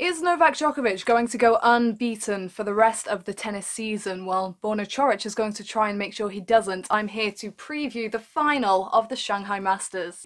Is Novak Djokovic going to go unbeaten for the rest of the tennis season? Well, Borna Coric is going to try and make sure he doesn't. I'm here to preview the final of the Shanghai Masters.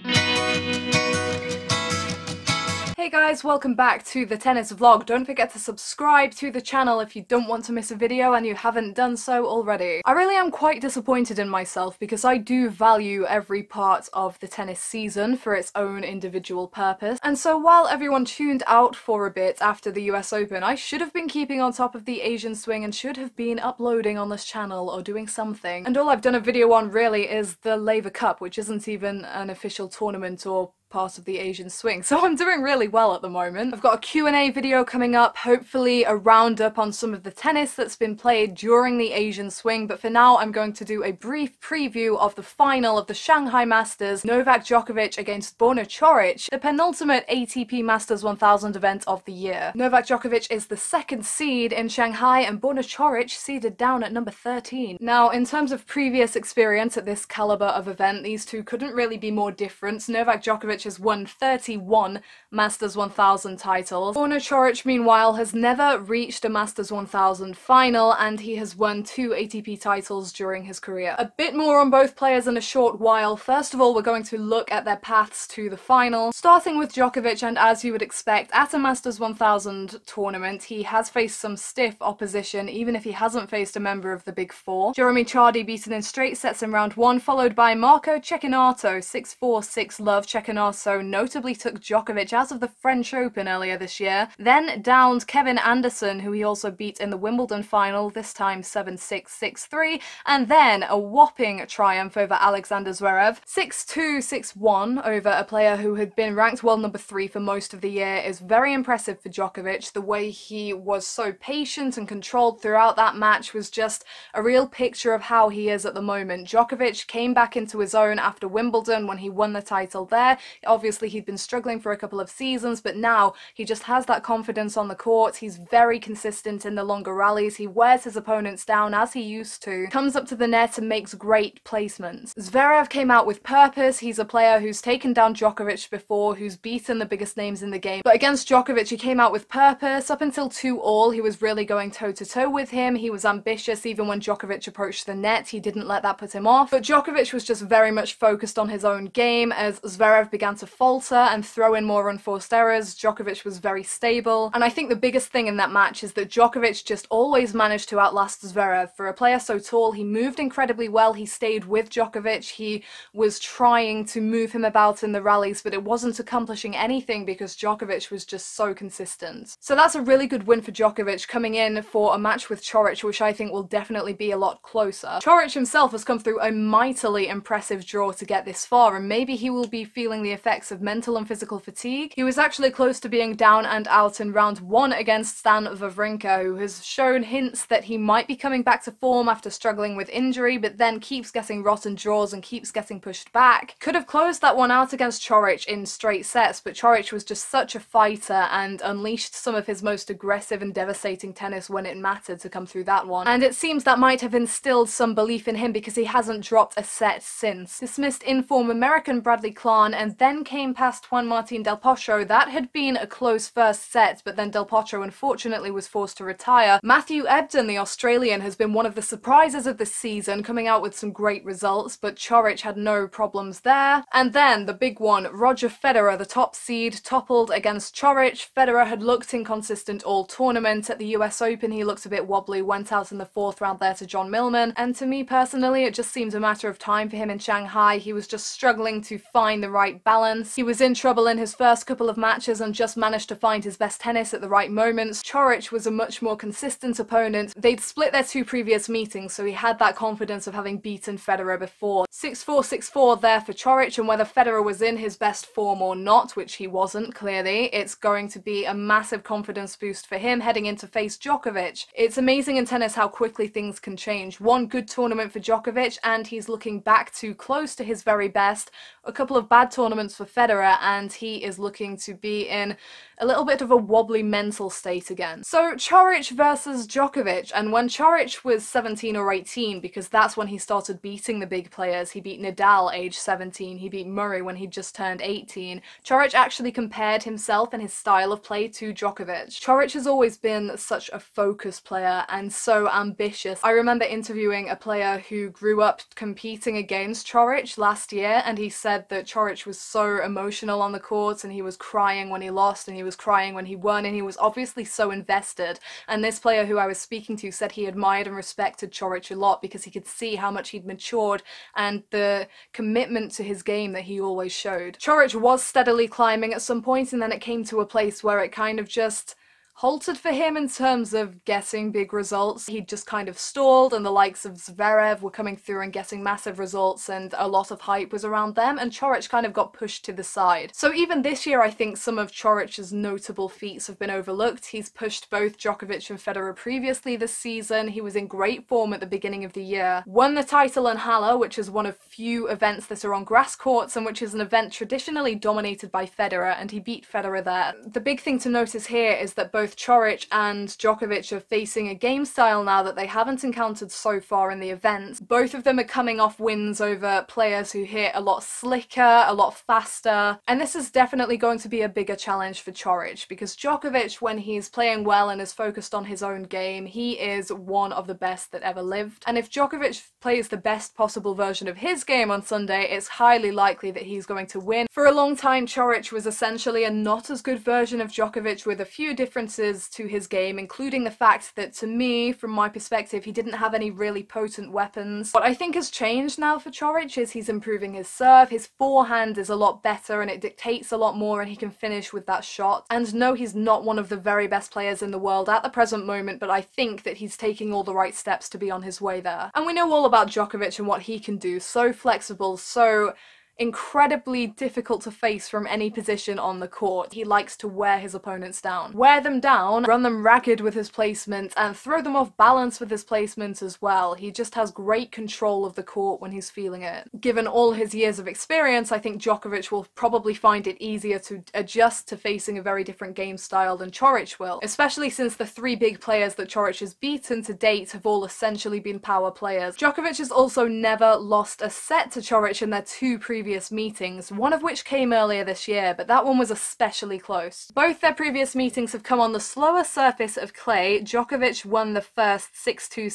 Hey guys, welcome back to the tennis vlog. Don't forget to subscribe to the channel if you don't want to miss a video and you haven't done so already. I really am quite disappointed in myself because I do value every part of the tennis season for its own individual purpose. And so while everyone tuned out for a bit after the US Open, I should have been keeping on top of the Asian swing and should have been uploading on this channel or doing something. And all I've done a video on really is the Laver Cup, which isn't even an official tournament or part of the Asian swing, so I'm doing really well at the moment. I've got a Q&A video coming up, hopefully a roundup on some of the tennis that's been played during the Asian swing, but for now I'm going to do a brief preview of the final of the Shanghai Masters, Novak Djokovic against Borna Coric, the penultimate ATP Masters 1000 event of the year. Novak Djokovic is the second seed in Shanghai and Borna Coric seeded down at number 13. Now, in terms of previous experience at this caliber of event, these two couldn't really be more different. Novak Djokovic has won 31 Masters 1000 titles. Borna Coric, meanwhile, has never reached a Masters 1000 final, and he has won 2 ATP titles during his career. A bit more on both players in a short while. First of all, we're going to look at their paths to the final, starting with Djokovic, and as you would expect, at a Masters 1000 tournament, he has faced some stiff opposition, even if he hasn't faced a member of the Big Four. Jeremy Chardy beaten in straight sets in round 1, followed by Marco Cecchinato, 6-4, 6-love. Cecchinato notably took Djokovic out of the French Open earlier this year, then downed Kevin Anderson, who he also beat in the Wimbledon final, this time 7-6, 6-3, and then a whopping triumph over Alexander Zverev, 6-2, 6-1 over a player who had been ranked world number 3 for most of the year. Is very impressive for Djokovic. The way he was so patient and controlled throughout that match was just a real picture of how he is at the moment. Djokovic came back into his own after Wimbledon when he won the title there. Obviously, he'd been struggling for a couple of seasons, but now he just has that confidence on the court. He's very consistent in the longer rallies. He wears his opponents down as he used to, comes up to the net and makes great placements. Zverev came out with purpose. He's a player who's taken down Djokovic before, who's beaten the biggest names in the game. But against Djokovic, he came out with purpose. Up until 2-all, he was really going toe-to-toe with him. He was ambitious. Even when Djokovic approached the net, he didn't let that put him off. But Djokovic was just very much focused on his own game. As Zverev began to falter and throw in more unforced errors, Djokovic was very stable. And I think the biggest thing in that match is that Djokovic just always managed to outlast Zverev. For a player so tall, he moved incredibly well. He stayed with Djokovic. He was trying to move him about in the rallies, but it wasn't accomplishing anything because Djokovic was just so consistent. So that's a really good win for Djokovic, coming in for a match with Coric, which I think will definitely be a lot closer. Coric himself has come through a mightily impressive draw to get this far, and maybe he will be feeling the effects of mental and physical fatigue. He was actually close to being down and out in round 1 against Stan Wawrinka, who has shown hints that he might be coming back to form after struggling with injury, but then keeps getting rotten draws and keeps getting pushed back. Could have closed that one out against Coric in straight sets, but Coric was just such a fighter and unleashed some of his most aggressive and devastating tennis when it mattered to come through that one. And it seems that might have instilled some belief in him because he hasn't dropped a set since. Dismissed in-form American Bradley Clarn and then came past Juan Martín del Potro. That had been a close first set, but then del Potro unfortunately was forced to retire. Matthew Ebden, the Australian, has been one of the surprises of this season, coming out with some great results, but Coric had no problems there. And then the big one, Roger Federer, the top seed, toppled against Coric. Federer had looked inconsistent all tournament. At the US Open, he looked a bit wobbly, went out in the 4th round there to John Millman, and to me personally, it just seemed a matter of time for him in Shanghai. He was just struggling to find the right balance. He was in trouble in his first couple of matches and just managed to find his best tennis at the right moments. Coric was a much more consistent opponent. They'd split their 2 previous meetings, so he had that confidence of having beaten Federer before. 6-4, 6-4 there for Coric, and whether Federer was in his best form or not, which he wasn't, clearly, it's going to be a massive confidence boost for him heading in to face Djokovic. It's amazing in tennis how quickly things can change. One good tournament for Djokovic, and he's looking back to close to his very best. A couple of bad tournaments tournaments for Federer, and he is looking to be in a little bit of a wobbly mental state again. So Coric versus Djokovic, and when Coric was 17 or 18, because that's when he started beating the big players, he beat Nadal age 17, he beat Murray when he just turned 18, Coric actually compared himself and his style of play to Djokovic. Coric has always been such a focused player and so ambitious. I remember interviewing a player who grew up competing against Coric last year, and he said that Coric was so emotional on the court, and he was crying when he lost, and he was crying when he won, and he was obviously so invested. And this player who I was speaking to said he admired and respected Coric a lot because he could see how much he'd matured and the commitment to his game that he always showed. Coric was steadily climbing at some point, and then it came to a place where it kind of just halted for him in terms of getting big results. He just kind of stalled, and the likes of Zverev were coming through and getting massive results, and a lot of hype was around them, and Coric kind of got pushed to the side. So even this year I think some of Coric's notable feats have been overlooked. He's pushed both Djokovic and Federer previously this season. He was in great form at the beginning of the year. Won the title in Halle, which is one of few events that are on grass courts and which is an event traditionally dominated by Federer, and he beat Federer there. The big thing to notice here is that both Coric and Djokovic are facing a game style now that they haven't encountered so far in the event. Both of them are coming off wins over players who hit a lot slicker, a lot faster, and this is definitely going to be a bigger challenge for Coric, because Djokovic, when he's playing well and is focused on his own game, he is one of the best that ever lived. And if Djokovic plays the best possible version of his game on Sunday, it's highly likely that he's going to win. For a long time, Coric was essentially a not as good version of Djokovic with a few differences to his game, including the fact that, to me, from my perspective, he didn't have any really potent weapons. What I think has changed now for Coric is he's improving his serve, his forehand is a lot better and it dictates a lot more, and he can finish with that shot. And no, he's not one of the very best players in the world at the present moment, but I think that he's taking all the right steps to be on his way there. And we know all about Djokovic and what he can do, so flexible, so incredibly difficult to face from any position on the court. He likes to wear his opponents down. Wear them down, run them ragged with his placement, and throw them off balance with his placement as well. He just has great control of the court when he's feeling it. Given all his years of experience, I think Djokovic will probably find it easier to adjust to facing a very different game style than Coric will, especially since the three big players that Coric has beaten to date have all essentially been power players. Djokovic has also never lost a set to Coric in their two previous meetings, one of which came earlier this year, but that one was especially close. Both their previous meetings have come on the slower surface of clay. Djokovic won the first 6-2,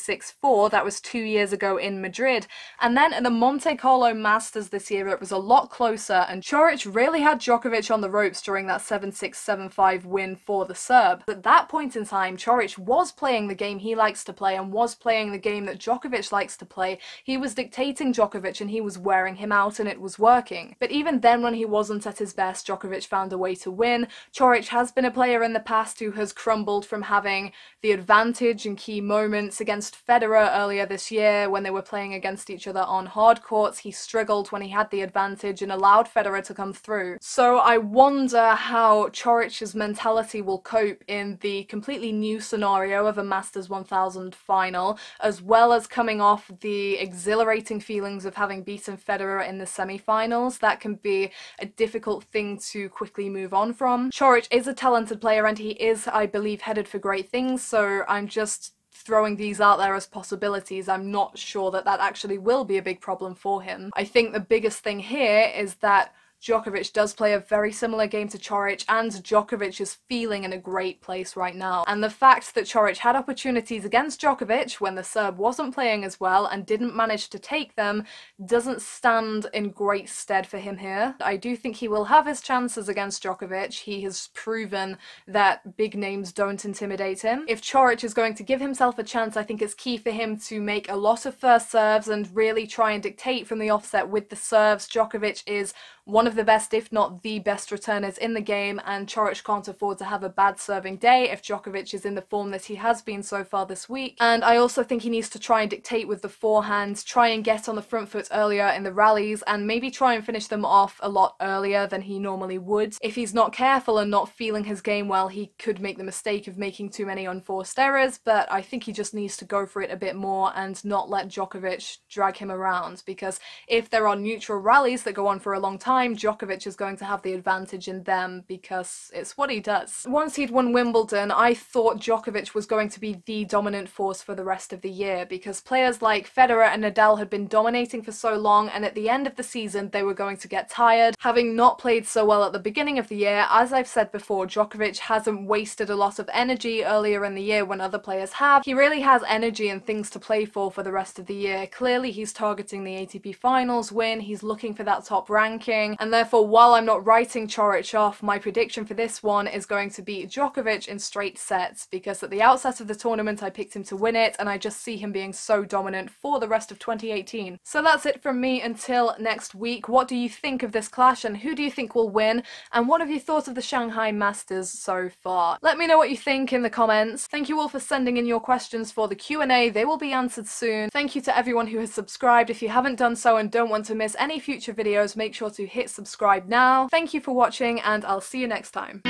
6-4, that was 2 years ago in Madrid, and then at the Monte Carlo Masters this year it was a lot closer, and Coric really had Djokovic on the ropes during that 7-6, 7-5 win for the Serb. At that point in time, Coric was playing the game he likes to play and was playing the game that Djokovic likes to play. He was dictating Djokovic and he was wearing him out, and it was working. But even then, when he wasn't at his best, Djokovic found a way to win. Coric has been a player in the past who has crumbled from having the advantage in key moments. Against Federer earlier this year, when they were playing against each other on hard courts, he struggled when he had the advantage and allowed Federer to come through. So I wonder how Coric's mentality will cope in the completely new scenario of a Masters 1000 final, as well as coming off the exhilarating feelings of having beaten Federer in the semi-finals. That can be a difficult thing to quickly move on from. Coric is a talented player and he is, I believe, headed for great things, so I'm just throwing these out there as possibilities. I'm not sure that that actually will be a big problem for him. I think the biggest thing here is that Djokovic does play a very similar game to Coric, and Djokovic is feeling in a great place right now. And the fact that Coric had opportunities against Djokovic when the Serb wasn't playing as well and didn't manage to take them doesn't stand in great stead for him here. I do think he will have his chances against Djokovic. He has proven that big names don't intimidate him. If Coric is going to give himself a chance, I think it's key for him to make a lot of first serves and really try and dictate from the offset with the serves. Djokovic is one of the best, if not the best, returners in the game, and Coric can't afford to have a bad serving day if Djokovic is in the form that he has been so far this week. And I also think he needs to try and dictate with the forehand, try and get on the front foot earlier in the rallies, and maybe try and finish them off a lot earlier than he normally would. If he's not careful and not feeling his game well, he could make the mistake of making too many unforced errors, but I think he just needs to go for it a bit more and not let Djokovic drag him around, because if there are neutral rallies that go on for a long time, Djokovic is going to have the advantage in them because it's what he does. Once he'd won Wimbledon, I thought Djokovic was going to be the dominant force for the rest of the year because players like Federer and Nadal had been dominating for so long, and at the end of the season they were going to get tired. Having not played so well at the beginning of the year, as I've said before, Djokovic hasn't wasted a lot of energy earlier in the year when other players have. He really has energy and things to play for the rest of the year. Clearly he's targeting the ATP Finals win, he's looking for that top ranking, and therefore while I'm not writing Coric off, my prediction for this one is going to be Djokovic in straight sets, because at the outset of the tournament I picked him to win it, and I just see him being so dominant for the rest of 2018. So that's it from me until next week. What do you think of this clash, and who do you think will win, and what have you thought of the Shanghai Masters so far? Let me know what you think in the comments. Thank you all for sending in your questions for the Q&A, they will be answered soon. Thank you to everyone who has subscribed. If you haven't done so and don't want to miss any future videos, make sure to hit subscribe now. Thank you for watching, and I'll see you next time.